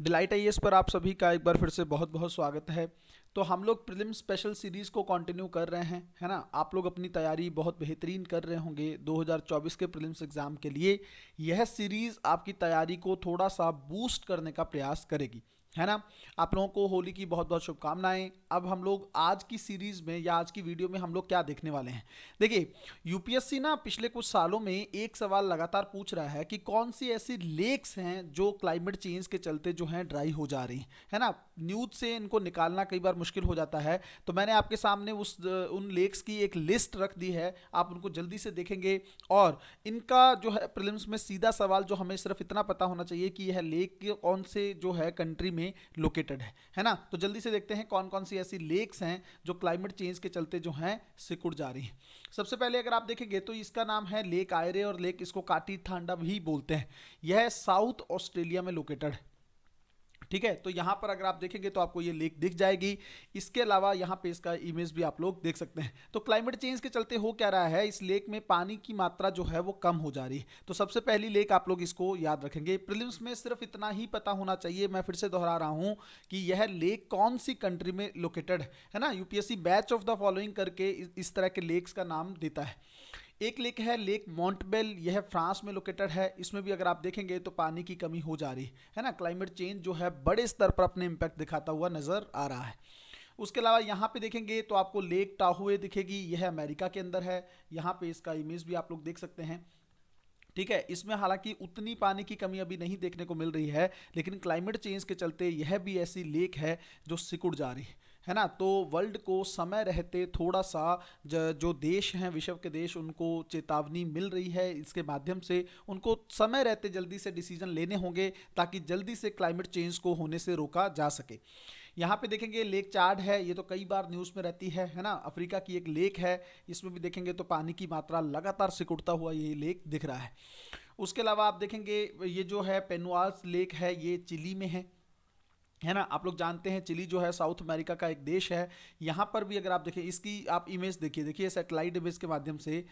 Delight IAS पर आप सभी का एक बार फिर से बहुत बहुत स्वागत है। तो हम लोग प्रीलिम्स स्पेशल सीरीज़ को कंटिन्यू कर रहे हैं, है ना। आप लोग अपनी तैयारी बहुत बेहतरीन कर रहे होंगे 2024 के प्रीलिम्स एग्ज़ाम के लिए। यह सीरीज़ आपकी तैयारी को थोड़ा सा बूस्ट करने का प्रयास करेगी, है ना। आप लोगों को होली की बहुत बहुत शुभकामनाएं। अब हम लोग आज की सीरीज़ में या आज की वीडियो में हम लोग क्या देखने वाले हैं, देखिए। यूपीएससी ना पिछले कुछ सालों में एक सवाल लगातार पूछ रहा है कि कौन सी ऐसी लेक्स हैं जो क्लाइमेट चेंज के चलते जो हैं ड्राई हो जा रही हैं, है ना। न्यूज से इनको निकालना कई बार मुश्किल हो जाता है, तो मैंने आपके सामने उन लेक्स की एक लिस्ट रख दी है। आप उनको जल्दी से देखेंगे और इनका जो है प्रीलिम्स में सीधा सवाल जो हमें सिर्फ इतना पता होना चाहिए कि यह लेक कौन से जो है कंट्री में लोकेटेड है ना। तो जल्दी से देखते हैं कौन कौन सी ऐसी लेक्स हैं जो क्लाइमेट चेंज के चलते जो हैं सिकुड़ जा रही हैं। सबसे पहले अगर आप देखेंगे तो इसका नाम है लेक आयरे, और लेक इसको काटी थांडा भी बोलते हैं। यह साउथ ऑस्ट्रेलिया में लोकेटेड है, ठीक है। तो यहाँ पर अगर आप देखेंगे तो आपको ये लेक दिख जाएगी। इसके अलावा यहाँ पे इसका इमेज भी आप लोग देख सकते हैं। तो क्लाइमेट चेंज के चलते हो क्या रहा है, इस लेक में पानी की मात्रा जो है वो कम हो जा रही है। तो सबसे पहली लेक आप लोग इसको याद रखेंगे। प्रीलिम्स में सिर्फ इतना ही पता होना चाहिए, मैं फिर से दोहरा रहा हूँ, कि यह लेक कौन सी कंट्री में लोकेटेड है ना। UPSC batch of the following करके इस तरह के लेक्स का नाम देता है। एक लेक है लेक मॉन्टबेल, यह फ्रांस में लोकेटेड है। इसमें भी अगर आप देखेंगे तो पानी की कमी हो जा रही है ना। क्लाइमेट चेंज जो है बड़े स्तर पर अपने इम्पैक्ट दिखाता हुआ नजर आ रहा है। उसके अलावा यहाँ पे देखेंगे तो आपको लेक टाहुए दिखेगी, यह अमेरिका के अंदर है। यहाँ पे इसका इमेज भी आप लोग देख सकते हैं, ठीक है। इसमें हालांकि उतनी पानी की कमी अभी नहीं देखने को मिल रही है, लेकिन क्लाइमेट चेंज के चलते यह भी ऐसी लेक है जो सिकुड़ जा रही है ना। तो वर्ल्ड को समय रहते थोड़ा सा जो देश हैं, विश्व के देश, उनको चेतावनी मिल रही है इसके माध्यम से। उनको समय रहते जल्दी से डिसीजन लेने होंगे ताकि जल्दी से क्लाइमेट चेंज को होने से रोका जा सके। यहाँ पे देखेंगे लेक चाड है, ये तो कई बार न्यूज़ में रहती है ना। अफ्रीका की एक लेक है, इसमें भी देखेंगे तो पानी की मात्रा लगातार सिकुड़ता हुआ ये लेक दिख रहा है। उसके अलावा आप देखेंगे ये जो है पेनुआज लेक है, ये चिली में है ना। आप लोग जानते हैं चिली जो है साउथ अमेरिका का एक देश है। यहाँ पर भी अगर आप देखें, इसकी आप इमेज देखिए, देखिए सैटेलाइट इमेज के माध्यम से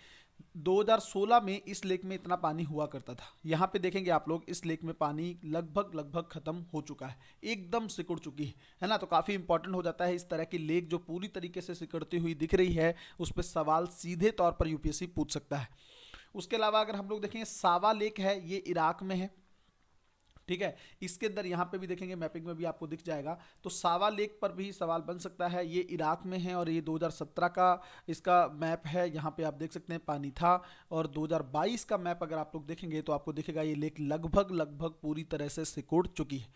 2016 में इस लेक में इतना पानी हुआ करता था। यहाँ पे देखेंगे आप लोग इस लेक में पानी लगभग लगभग खत्म हो चुका है, एकदम सिकुड़ चुकी है ना। तो काफ़ी इंपॉर्टेंट हो जाता है इस तरह की लेक जो पूरी तरीके से सिकुड़ती हुई दिख रही है, उस पर सवाल सीधे तौर पर यूपीएससी पूछ सकता है। उसके अलावा अगर हम लोग देखें सावा लेक है, ये इराक में है, ठीक है। इसके अंदर यहाँ पे भी देखेंगे मैपिंग में भी आपको दिख जाएगा। तो सावा लेक पर भी सवाल बन सकता है, ये इराक में है और ये 2017 का इसका मैप है। यहाँ पे आप देख सकते हैं पानी था। और 2022 का मैप अगर आप लोग देखेंगे तो आपको दिखेगा ये लेक लगभग लगभग पूरी तरह से सिकुड़ चुकी है।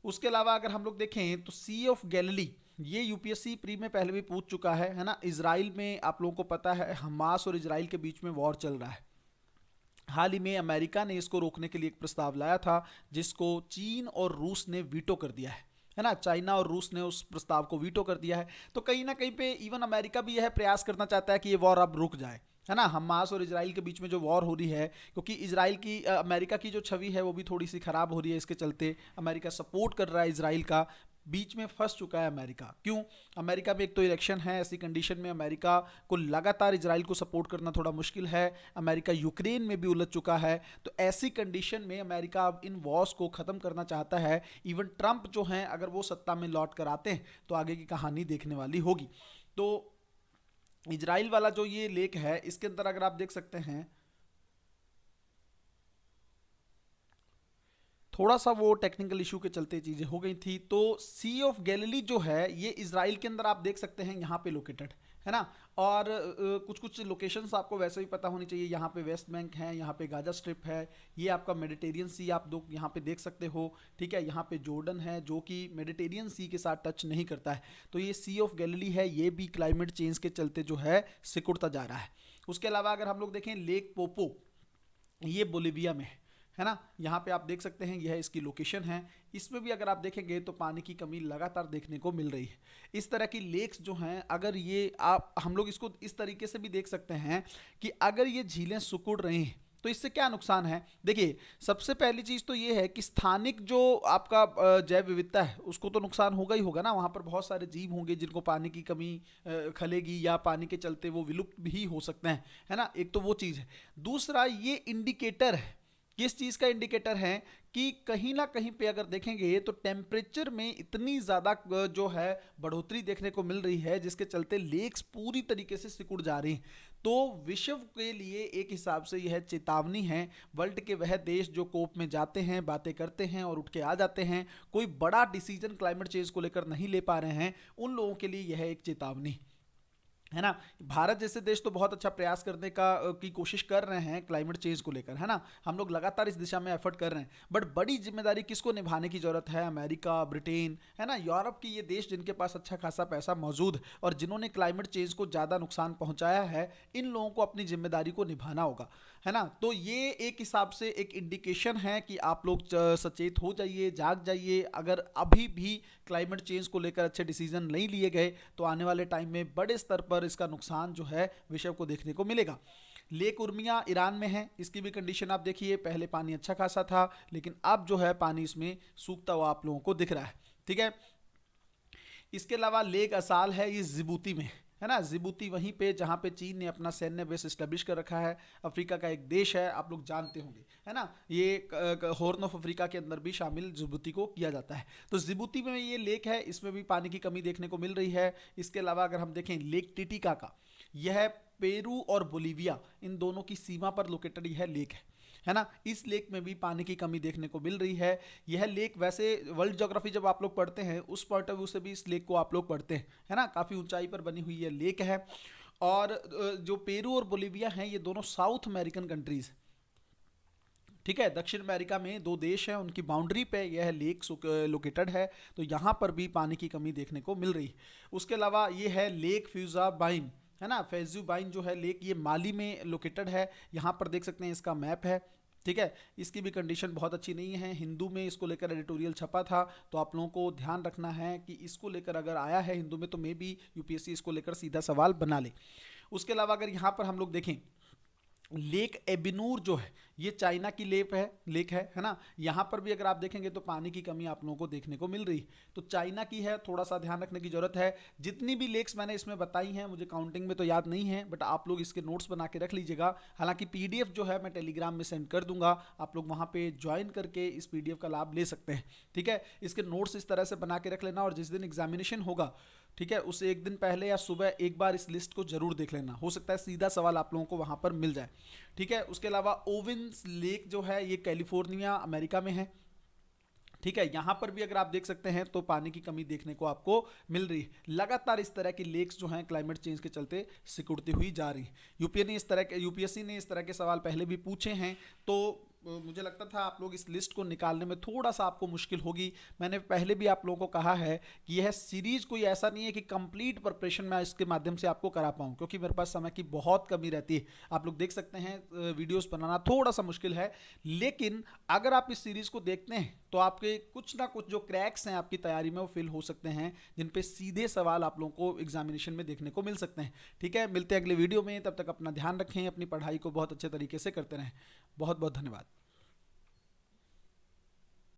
उसके अलावा अगर हम लोग देखें तो सी ऑफ गैलिली, ये यूपीएससी प्री में पहले भी पूछ चुका है ना। इसराइल में आप लोगों को पता है हमास और इसराइल के बीच में वॉर चल रहा है। हाल ही में अमेरिका ने इसको रोकने के लिए एक प्रस्ताव लाया था, जिसको चीन और रूस ने वीटो कर दिया है ना। चाइना और रूस ने उस प्रस्ताव को वीटो कर दिया है। तो कहीं ना कहीं पे इवन अमेरिका भी यह प्रयास करना चाहता है कि ये वॉर अब रुक जाए, है ना। हमास और इजराइल के बीच में जो वॉर हो रही है, क्योंकि इजराइल की अमेरिका की जो छवि है वो भी थोड़ी सी खराब हो रही है, इसके चलते अमेरिका सपोर्ट कर रहा है इजराइल का। बीच में फंस चुका है अमेरिका। क्यों? अमेरिका में एक तो इलेक्शन है, ऐसी कंडीशन में अमेरिका को लगातार इजराइल को सपोर्ट करना थोड़ा मुश्किल है। अमेरिका यूक्रेन में भी उलझ चुका है। तो ऐसी कंडीशन में अमेरिका अब इन वॉर्स को ख़त्म करना चाहता है। इवन ट्रंप जो हैं अगर वो सत्ता में लौट कर आते हैं तो आगे की कहानी देखने वाली होगी। तो इजराइल वाला जो ये लेक है, इसके अंदर अगर आप देख सकते हैं, थोड़ा सा वो टेक्निकल इशू के चलते चीज़ें हो गई थी। तो सी ऑफ गैलिली जो है ये इसराइल के अंदर आप देख सकते हैं यहाँ पे लोकेटेड है ना। और कुछ कुछ लोकेशंस आपको वैसे भी पता होनी चाहिए। यहाँ पे वेस्ट बैंक है, यहाँ पे गाजा स्ट्रिप है, ये आपका मेडिटेरियन सी आप दो यहाँ पे देख सकते हो, ठीक है। यहाँ पे जॉर्डन है जो कि मेडिटेरियन सी के साथ टच नहीं करता है। तो ये सी ऑफ गैलिली है, ये भी क्लाइमेट चेंज के चलते जो है सिकुड़ता जा रहा है। उसके अलावा अगर हम लोग देखें लेक पोपो, ये बोलिविया में है ना। यहाँ पे आप देख सकते हैं यह इसकी लोकेशन है। इसमें भी अगर आप देखेंगे तो पानी की कमी लगातार देखने को मिल रही है। इस तरह की लेक्स जो हैं, अगर ये आप हम लोग इसको इस तरीके से भी देख सकते हैं कि अगर ये झीलें सिकुड़ रही हैं तो इससे क्या नुकसान है। देखिए, सबसे पहली चीज़ तो ये है कि स्थानिक जो आपका जैव विविधता है उसको तो नुकसान होगा ही होगा ना। वहाँ पर बहुत सारे जीव होंगे जिनको पानी की कमी खलेगी या पानी के चलते वो विलुप्त भी हो सकते हैं, है ना। एक तो वो चीज़ है। दूसरा, ये इंडिकेटर है किस चीज़ का इंडिकेटर है कि कहीं ना कहीं पे अगर देखेंगे तो टेम्परेचर में इतनी ज़्यादा जो है बढ़ोतरी देखने को मिल रही है, जिसके चलते लेक्स पूरी तरीके से सिकुड़ जा रही हैं। तो विश्व के लिए एक हिसाब से यह चेतावनी है। वर्ल्ड के वह देश जो कोप में जाते हैं, बातें करते हैं और उठ के आ जाते हैं, कोई बड़ा डिसीजन क्लाइमेट चेंज को लेकर नहीं ले पा रहे हैं, उन लोगों के लिए यह एक चेतावनी है ना। भारत जैसे देश तो बहुत अच्छा प्रयास करने का की कोशिश कर रहे हैं क्लाइमेट चेंज को लेकर, है ना। हम लोग लगातार इस दिशा में एफर्ट कर रहे हैं, बट बड़ी जिम्मेदारी किसको निभाने की जरूरत है? अमेरिका, ब्रिटेन, है ना, यूरोप की ये देश जिनके पास अच्छा खासा पैसा मौजूद है और जिन्होंने क्लाइमेट चेंज को ज़्यादा नुकसान पहुंचाया है, इन लोगों को अपनी जिम्मेदारी को निभाना होगा, है ना। तो ये एक हिसाब से एक इंडिकेशन है कि आप लोग सचेत हो जाइए, जाग जाइए। अगर अभी भी क्लाइमेट चेंज को लेकर अच्छे डिसीजन नहीं लिए गए तो आने वाले टाइम में बड़े स्तर पर इसका नुकसान जो है विश्व को देखने को मिलेगा। लेक उर्मिया ईरान में है, इसकी भी कंडीशन आप देखिए, पहले पानी अच्छा खासा था लेकिन अब जो है पानी इसमें सूखता हुआ आप लोगों को दिख रहा है, ठीक है। इसके अलावा लेक असाल है, ये जिबूती में है ना। जिबूती वहीं पे जहाँ पे चीन ने अपना सैन्य बेस स्टेब्लिश कर रखा है, अफ्रीका का एक देश है, आप लोग जानते होंगे, है ना। ये हॉर्न ऑफ अफ्रीका के अंदर भी शामिल जिबूती को किया जाता है। तो जिबूती में ये लेक है, इसमें भी पानी की कमी देखने को मिल रही है। इसके अलावा अगर हम देखें लेक टिटिका का, यह पेरू और बोलीविया इन दोनों की सीमा पर लोकेटेड यह लेक है ना। इस लेक में भी पानी की कमी देखने को मिल रही है। यह लेक वैसे वर्ल्ड ज्योग्राफी जब आप लोग पढ़ते हैं उस पॉइंट ऑफ व्यू से भी इस लेक को आप लोग पढ़ते हैं, है ना। काफ़ी ऊंचाई पर बनी हुई यह लेक है। और जो पेरू और बोलीविया हैं ये दोनों साउथ अमेरिकन कंट्रीज, ठीक है, दक्षिण अमेरिका में दो देश हैं, उनकी बाउंड्री पे यह लेक लोकेटेड है। तो यहाँ पर भी पानी की कमी देखने को मिल रही है। उसके अलावा ये है लेक फ्यूजाबाइन, है ना। फेजुबाइन जो है लेक, ये माली में लोकेटेड है। यहाँ पर देख सकते हैं इसका मैप है, ठीक है। इसकी भी कंडीशन बहुत अच्छी नहीं है। हिंदू में इसको लेकर एडिटोरियल छपा था, तो आप लोगों को ध्यान रखना है कि इसको लेकर अगर आया है हिंदू में तो मे बी यूपीएससी इसको लेकर सीधा सवाल बना ले। उसके अलावा अगर यहाँ पर हम लोग देखें लेक एबिनूर जो है ये चाइना की लेक है ना। यहाँ पर भी अगर आप देखेंगे तो पानी की कमी आप लोगों को देखने को मिल रही है। तो चाइना की है, थोड़ा सा ध्यान रखने की जरूरत है। जितनी भी लेक्स मैंने इसमें बताई हैं मुझे काउंटिंग में तो याद नहीं है, बट आप लोग इसके नोट्स बना के रख लीजिएगा। हालांकि पीडीएफ जो है मैं टेलीग्राम में सेंड कर दूंगा, आप लोग वहाँ पे ज्वाइन करके इस पीडीएफ का लाभ ले सकते हैं, ठीक है। इसके नोट्स इस तरह से बना के रख लेना और जिस दिन एग्जामिनेशन होगा, ठीक है, उससे एक दिन पहले या सुबह एक बार इस लिस्ट को जरूर देख लेना, हो सकता है सीधा सवाल आप लोगों को वहां पर मिल जाए, ठीक है। उसके अलावा ओविन्स लेक जो है ये कैलिफोर्निया अमेरिका में है, ठीक है। यहां पर भी अगर आप देख सकते हैं तो पानी की कमी देखने को आपको मिल रही है। लगातार इस तरह की लेक्स जो हैं क्लाइमेट चेंज के चलते सिकुड़ती हुई जा रही है। यूपीएससी ने इस तरह के सवाल पहले भी पूछे हैं, तो मुझे लगता था आप लोग इस लिस्ट को निकालने में थोड़ा सा आपको मुश्किल होगी। मैंने पहले भी आप लोगों को कहा है कि यह सीरीज कोई ऐसा नहीं है कि कंप्लीट प्रिपरेशन मैं इसके माध्यम से आपको करा पाऊँ, क्योंकि मेरे पास समय की बहुत कमी रहती है। आप लोग देख सकते हैं वीडियोस बनाना थोड़ा सा मुश्किल है, लेकिन अगर आप इस सीरीज को देखते हैं तो आपके कुछ ना कुछ जो क्रैक्स हैं आपकी तैयारी में वो फिल हो सकते हैं, जिन पे सीधे सवाल आप लोगों को एग्जामिनेशन में देखने को मिल सकते हैं, ठीक है। मिलते हैं अगले वीडियो में, तब तक अपना ध्यान रखें, अपनी पढ़ाई को बहुत अच्छे तरीके से करते रहें। बहुत बहुत धन्यवाद।